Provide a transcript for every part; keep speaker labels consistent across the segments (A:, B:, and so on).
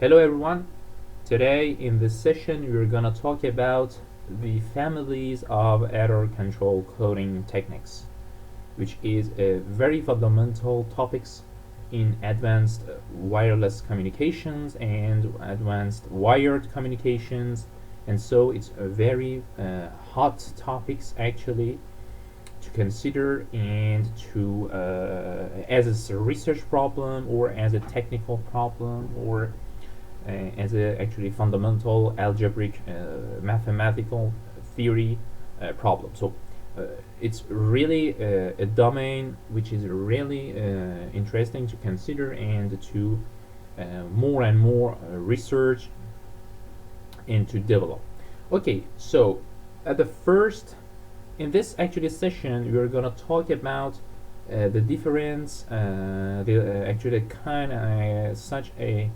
A: Hello everyone. Today in this session we're gonna talk about the families of error control coding techniques, which is a very fundamental topics in advanced wireless communications and advanced wired communications, and so it's a very hot topics actually to consider and to as a research problem or as a technical problem or as a actually fundamental algebraic mathematical theory problem. So it's really a domain which is really interesting to consider and to more and more research and to develop. Okay, so at the first in this actually session we're gonna talk about the difference, the actually kind such a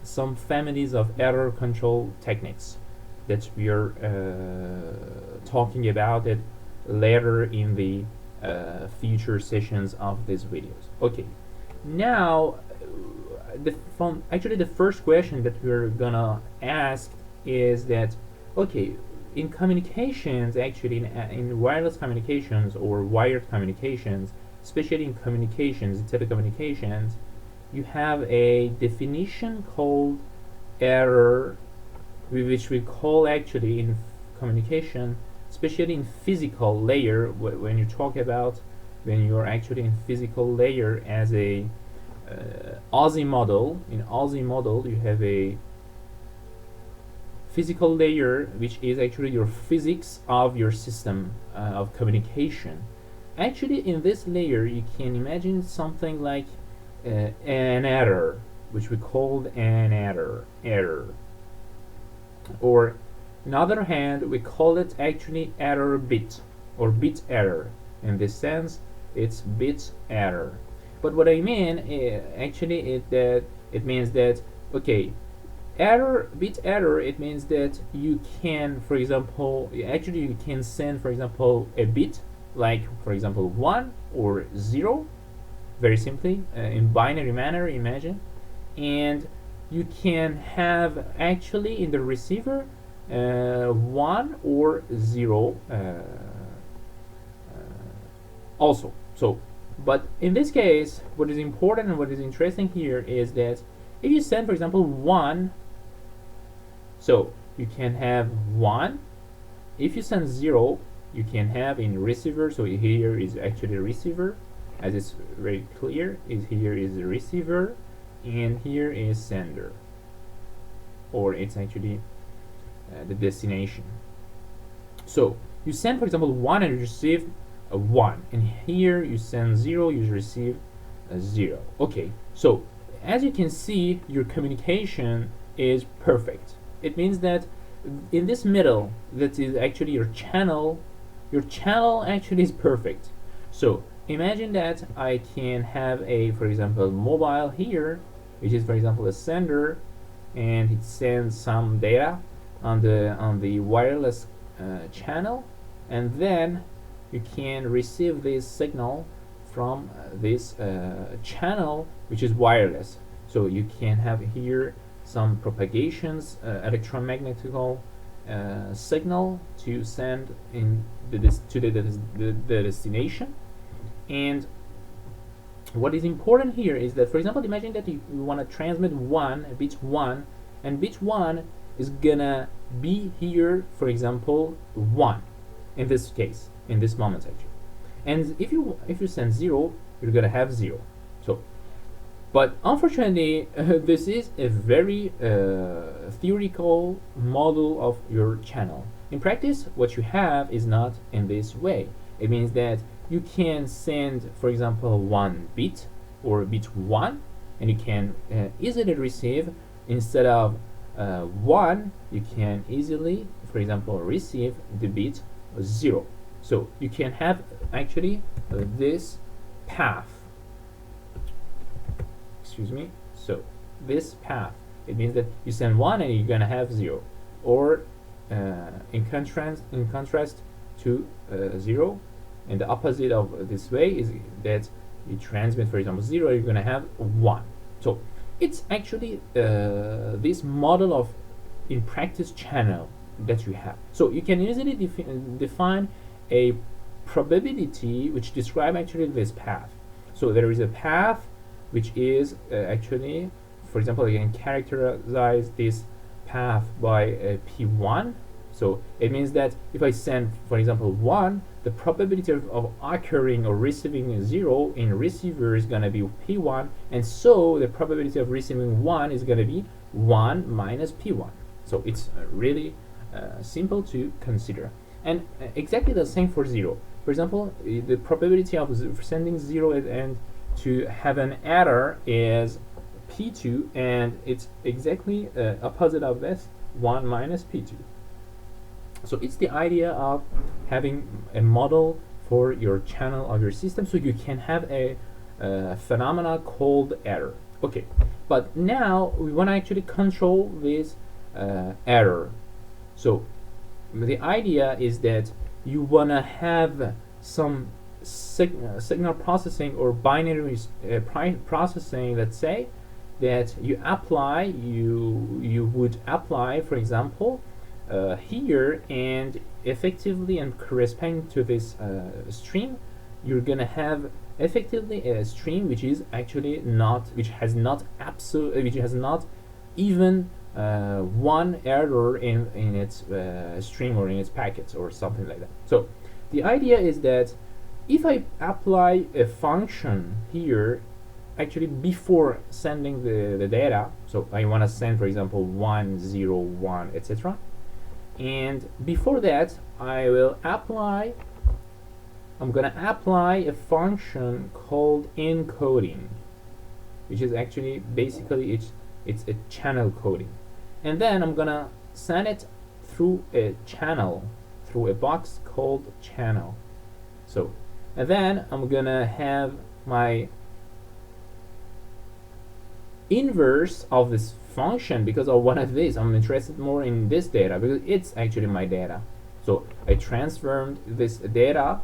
A: some families of error control techniques that we are talking about it later in the future sessions of these videos. Okay, now the first question that we're gonna ask is that okay, in communications actually in wireless communications or wired communications, especially in communications, telecommunications, you have a definition called error, which we call actually in communication, especially in physical layer, when you talk about when you're actually in physical layer as a Aussie model. In Aussie model you have a physical layer which is actually your physics of your system of communication. Actually in this layer you can imagine something like an error, which we called an error, or on the other hand we call it actually error bit or bit error. In this sense it's bit error, but what I mean actually it means that okay, error bit error, it means that you can, for example, actually you can send for example a bit like for example 1 or 0, very simply in binary manner, imagine, and you can have actually in the receiver 1 or 0 also. So but in this case what is important and what is interesting here is that if you send for example 1, so you can have 1. If you send 0 you can have in receiver, so here is actually receiver, as it's very clear, is here is the receiver and here is sender, or it's actually the destination. So you send for example 1 and you receive a 1, and here you send 0, you receive a 0. Okay, so as you can see your communication is perfect. It means that in this middle, that is actually your channel actually is perfect. So imagine that I can have a, for example, mobile here, which is for example a sender, and it sends some data on the wireless channel, and then you can receive this signal from this channel which is wireless. So you can have here some propagations, electromagnetical signal to send in to the destination. And what is important here is that, for example, imagine that you want to transmit bit 1, and bit 1 is gonna be here, for example 1 in this case, in this moment actually. And if you send 0, you're gonna have 0. So but unfortunately this is a very theoretical model of your channel. In practice what you have is not in this way. It means that you can send for example 1 bit or bit 1, and you can easily receive, instead of 1 you can easily for example receive the bit 0. So you can have actually this path, excuse me, so this path, it means that you send 1 and you're gonna have 0, or in contrast to 0, and the opposite of this way is that you transmit for example 0, you're gonna have 1. So It's actually this model of in practice channel that you have. So you can easily define a probability which describe actually this path. So there is a path which is actually, for example, you can characterize this path by p1. So it means that if I send, for example, 1, the probability of occurring or receiving a 0 in receiver is going to be p1, and so the probability of receiving 1 is going to be 1 minus p1. So it's really simple to consider. And exactly the same for 0. For example, the probability of sending 0 and to have an error is p2, and it's exactly opposite of this, 1 minus p2. So it's the idea of having a model for your channel of your system, so you can have a phenomena called error. Okay, but now we want to actually control this error. So the idea is that you want to have some signal processing or binary processing. Let's say that you would apply, for example, here, and effectively and corresponding to this stream, you're gonna have effectively a stream which is actually not, which has not even one error in its stream or in its packets or something like that. So the idea is that if I apply a function here actually before sending the data, so I want to send, for example, 1 0 1 etc., and before that I'm gonna apply a function called encoding, which is actually basically it's a channel coding, and then I'm gonna send it through a channel, through a box called channel. So, and then I'm gonna have my inverse of this function because of one of these. I'm interested more in this data because it's actually my data. So I transformed this data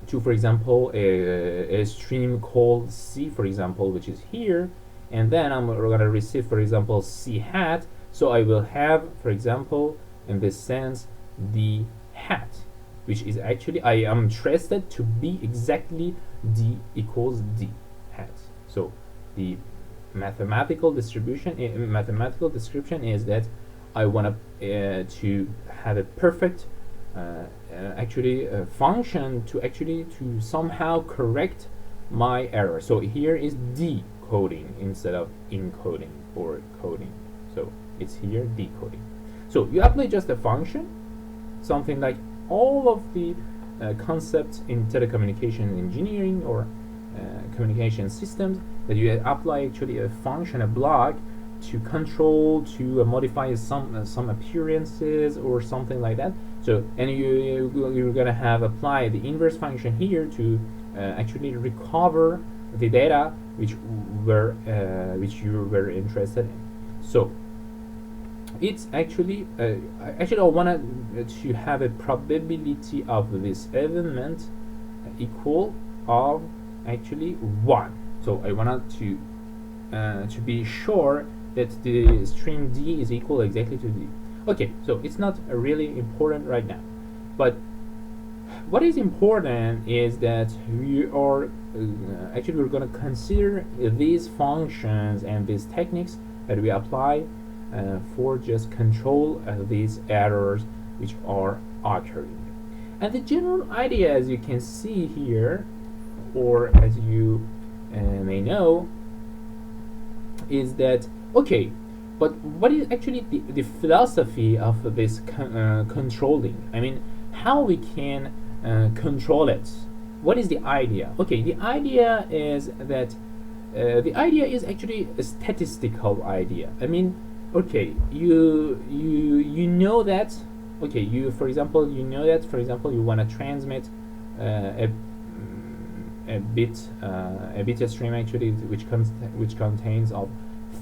A: to, for example, a stream called C, for example, which is here, and then I'm gonna receive, for example, C hat. So I will have, for example, in this sense, the hat, which is actually, I am interested to be exactly D equals D hat. So the mathematical description is that I want to have a perfect function to somehow correct my error. So here is decoding instead of encoding or coding. So it's here decoding. So you apply just a function, something like all of the concepts in telecommunication engineering or communication systems, that you apply actually a function, a block, to control, to modify some appearances or something like that. So, and you're gonna have apply the inverse function here to actually recover the data which you were interested in. So it's actually I wanted to have a probability of this event equal of actually 1. So I wanted to be sure that the stream D is equal exactly to D. Okay, so it's not really important right now, but what is important is that we are we're going to consider these functions and these techniques that we apply for just control these errors which are occurring. And the general idea, as you can see here, or as you may know, is that okay, but what is actually the philosophy of this controlling? I mean, how we can control it? What is the idea? Okay, the idea is that the idea is actually a statistical idea. I mean, okay, you know that, okay, you for example, you know that, for example, you want to transmit a bit stream actually which contains of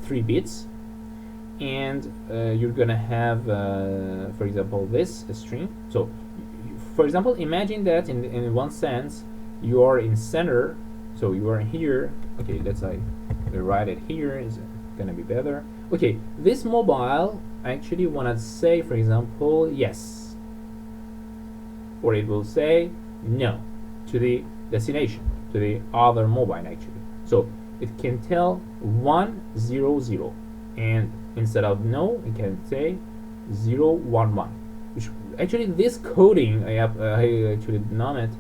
A: 3 bits, and you're gonna have for example this stream. So for example, imagine that in one sense you are in center So you are here. Okay, let's write it here. Is gonna be better. Okay, this mobile actually wanna say, for example, yes, or it will say no to the destination, to the other mobile actually. So it can tell 100, and instead of no, it can say 011. Which actually this coding I actually done it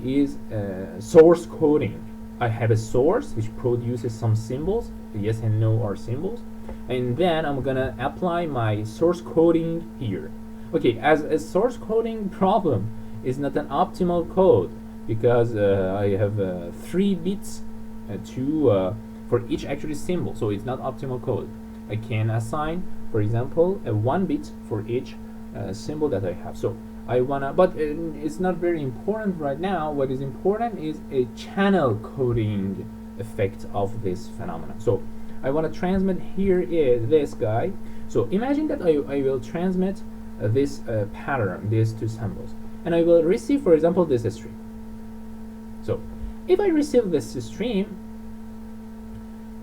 A: is source coding. I have a source which produces some symbols. Yes and no are symbols, and then I'm gonna apply my source coding here. Okay, as a source coding problem is not an optimal code because I have 3 bits for each actually symbol, so it's not optimal code. I can assign, for example, a 1 bit for each symbol that I have. So I wanna, but it's not very important right now. What is important is a channel coding effect of this phenomenon. So I want to transmit here is this guy. So imagine that I will transmit this pattern, these 2 symbols, and I will receive, for example, this stream. So if I receive this stream,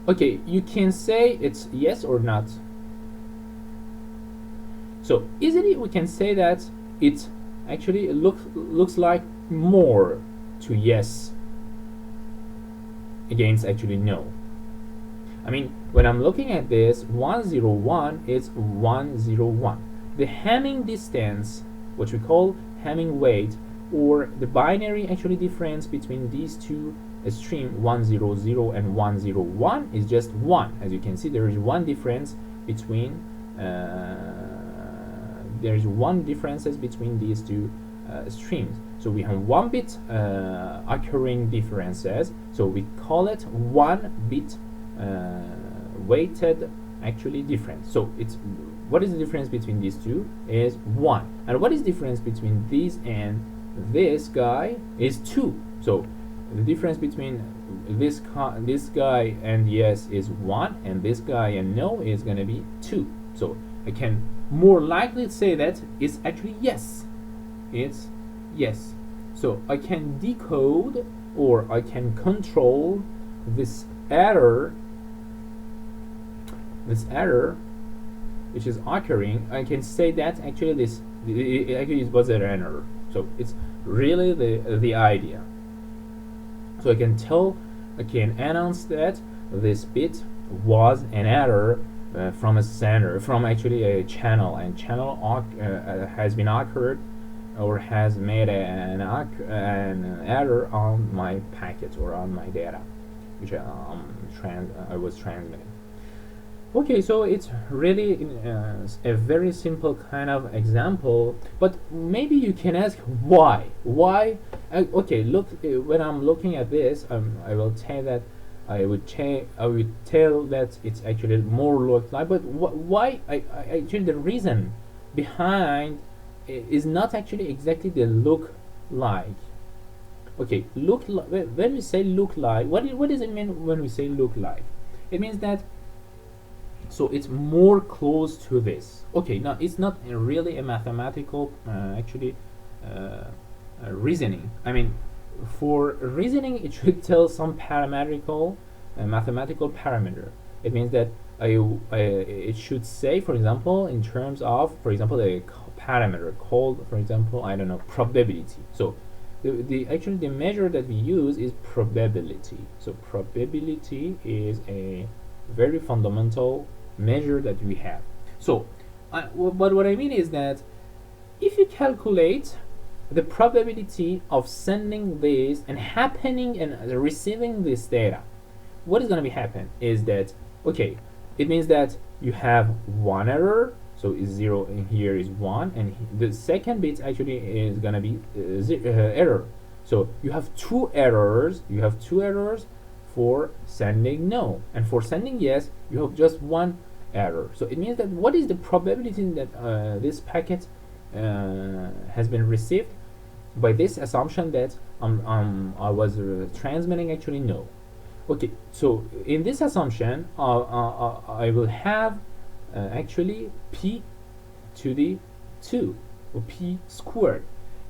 A: okay, you can say it's yes or not. So easily we can say that it actually looks like more to yes against actually no. I mean, when I'm looking at this, 101 is 101. The Hamming distance, which we call Hamming weight, or the binary actually difference between these 2 stream 100 and 101 is just 1. As you can see, there is one difference between differences between these 2 streams. So we have 1 bit occurring differences. So we call it 1 bit weighted actually difference. So it's what is the difference between these 2 is 1, and what is the difference between these and this guy is 2. So the difference between this guy and yes is 1, and this guy and no is gonna be 2. So I can more likely say that it's actually yes. It's yes. So I can decode, or I can control this error which is occurring. I can say that actually it was an error. So it's really the idea. So I can announce that this bit was an error from a sender, from actually a channel, and channel has been occurred or has made an error on my packet or on my data, which I was transmitting. Okay, so it's really a very simple kind of example, but maybe you can ask why? Okay, look, when I'm looking at this, I will tell that I would tell that it's actually more look like, but why? Actually, the reason behind is not actually exactly the look like. Okay, when we say look like, what does it mean when we say look like? It means that so it's more close to this. Okay, now it's not really a mathematical reasoning. I mean, for reasoning it should tell some mathematical parameter. It means that it should say, for example, in terms of, for example, a parameter called, for example, I don't know, probability. So the measure that we use is probability. So probability is a very fundamental measure that we have. So but what I mean is that if you calculate the probability of sending this and happening and receiving this data, what is going to be happen is that, okay, it means that you have 1 error, so is 0 and here is 1, and the second bit actually is going to be error. So you have 2 errors. For sending no, and for sending yes you have just 1 error. So it means that what is the probability that this packet has been received by this assumption that I was transmitting actually no. Okay, so in this assumption I will have actually p to the 2, or p squared,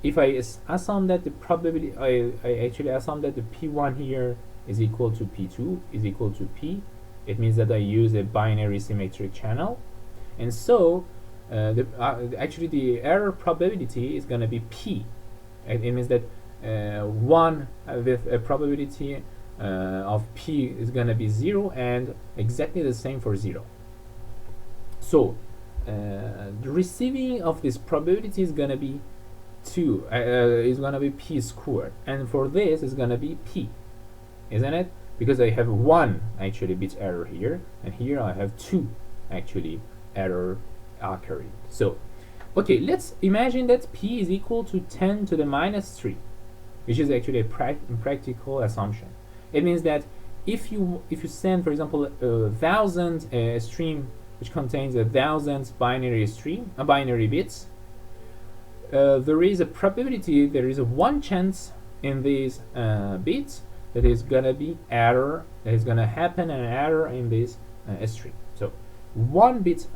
A: if I assume that the probability, I actually assume that the P1 here is equal to P2 is equal to P, it means that I use a binary symmetric channel, and so actually the error probability is going to be P. And it means that 1 with a probability of P is going to be 0, and exactly the same for 0. So the receiving of this probability is going to be 2, is going to be P squared, and for this is going to be P, isn't it? Because I have 1 actually bit error here, and here I have 2 actually error occurring. So okay, let's imagine that P is equal to 10 to the minus 3, which is actually a practical assumption. It means that if you send, for example, 1,000 stream which contains 1,000 binary bits, there is a probability, there is a 1 chance in these bits that is gonna be error, that is gonna happen an error in this stream. So 1 bit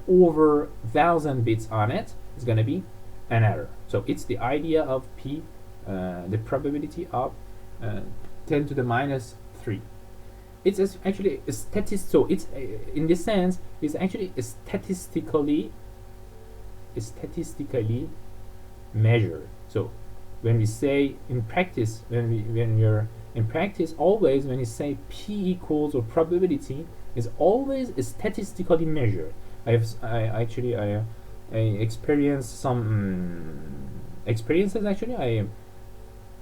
A: over 1,000 bits on it is gonna be an error. So it's the idea of P, the probability of 10 to the minus 3. It's actually a so it's in this sense it's actually statistically measured. So when we say in practice, when you're in practice, always when you say P equals or probability is always statistically measured. I experienced some experiences actually.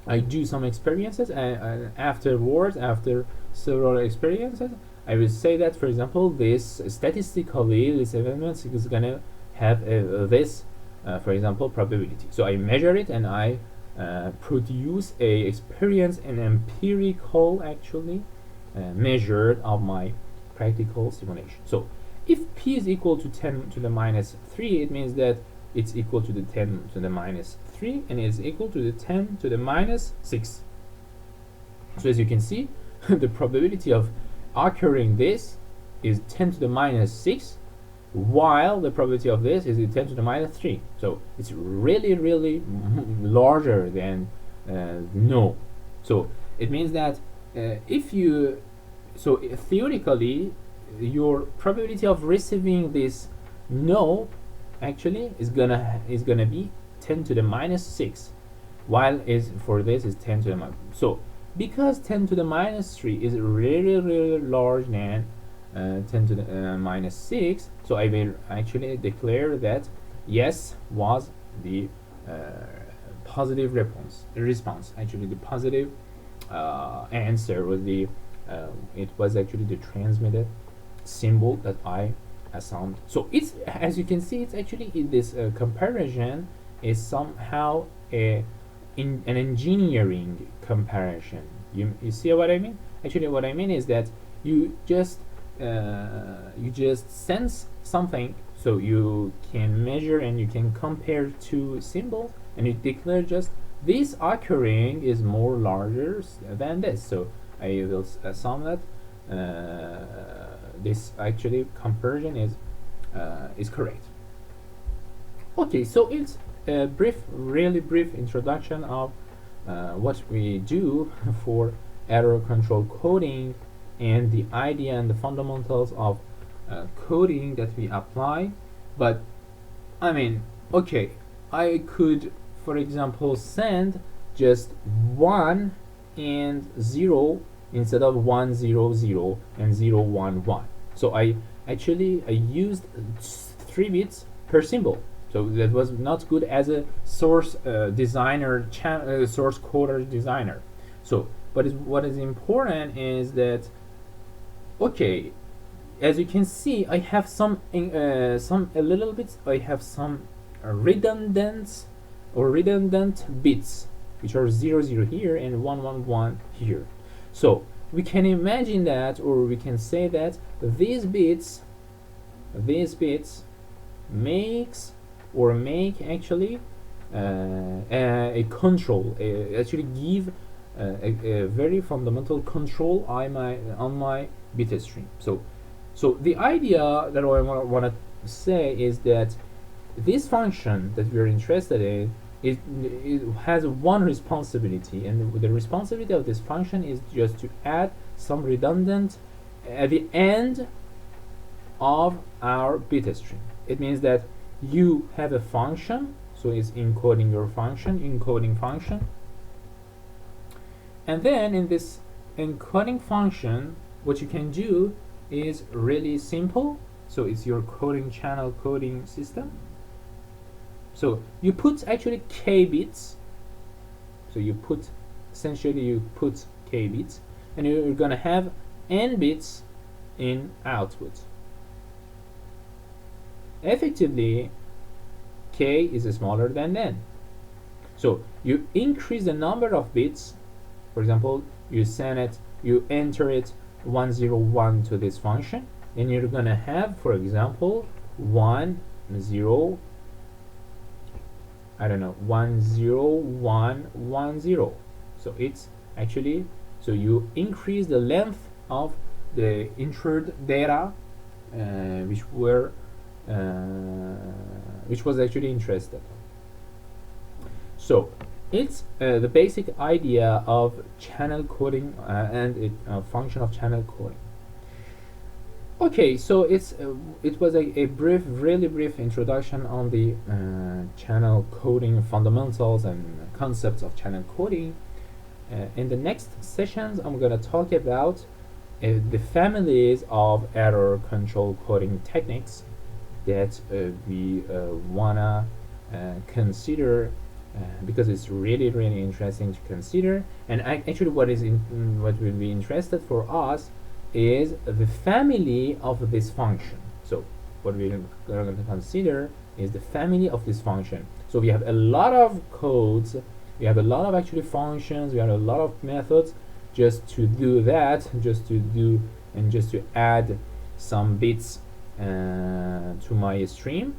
A: I do some experiences, and afterwards, after several experiences, I will say that, for example, this statistically this event is gonna have this, for example, probability. So I measure it and I produce a experience, an empirical actually measure of my practical simulation. So if P is equal to 10 to the minus 3, it means that it's equal to the 10 to the minus 3 and is equal to the 10 to the minus 6. So as you can see, the probability of occurring this is 10 to the minus 6, while the probability of this is 10 to the minus 3. So it's really larger than no. So it means that theoretically your probability of receiving this no actually is gonna be 10 to the minus 6, while for this is 10 to the minus. So because 10 to the minus 3 is really large than 10 to the minus 6, so I will actually declare that yes was the positive response. Actually the positive answer was the it was actually the transmitted symbol that I assumed. So it's, as you can see, it's actually in this comparison is somehow an engineering comparison. You see what I mean? Actually what I mean is that you just sense something, so you can measure and you can compare two symbols, and you declare just this occurring is more larger than this. So I will assume that this actually comparison is correct. Okay, so it's a really brief introduction of what we do for error control coding and the idea and the fundamentals of coding that we apply. But I mean, okay, I could, for example, send just 1 and 0 instead of 1 0 0 and 0 1 1. So I used 3 bits per symbol. So that was not good as a source designer, source coder designer. So, but what is important is that, okay, as you can see, I have some a little bit. I have some redundant bits, which are 0 0 here and 1 1 1 here. So we can imagine that, or we can say that these bits make actually a control, actually give a very fundamental control on my bit stream. So the idea that I want to say is that this function that we're interested in it has one responsibility, and the responsibility of this function is just to add some redundant at the end of our bit stream. It means that you have a function, so it's encoding your function, encoding function, and then in this encoding function, what you can do is really simple. So it's your coding channel coding system. So you put actually k bits. So you put k bits, and you're gonna have n bits in output. Effectively, k is smaller than n. So you increase the number of bits. For example, you enter it 101 to this function, and you're gonna have, for example, 1 0 I don't know 10110. So it's actually, so you increase the length of the entered data, which was actually interested. So it's the basic idea of channel coding and a function of channel coding. Okay, so it was a really brief introduction on the channel coding fundamentals and concepts of channel coding. In the next sessions, I'm going to talk about the families of error control coding techniques that we wanna consider, because it's really interesting to consider. And actually, what will be interested for us is the family of this function. So what we're going to consider is the family of this function. So we have a lot of codes, we have a lot of actually functions, we have a lot of methods just to do that, just to add some bits to my stream,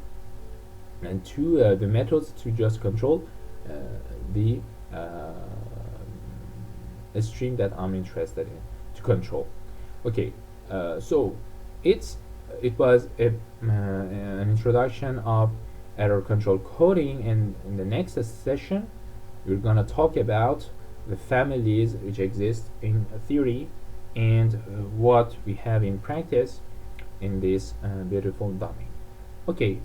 A: and to the methods to just control the stream that I'm interested in to control. Okay, so it was an introduction of error control coding, and in the next session we're gonna talk about the families which exist in theory and what we have in practice in this beautiful domain. Okay,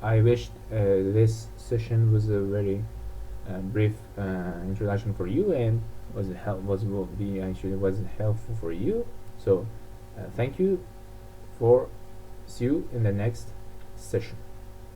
A: I wish this session was a very brief introduction for you, and was helpful for you. So thank you. See you in the next session.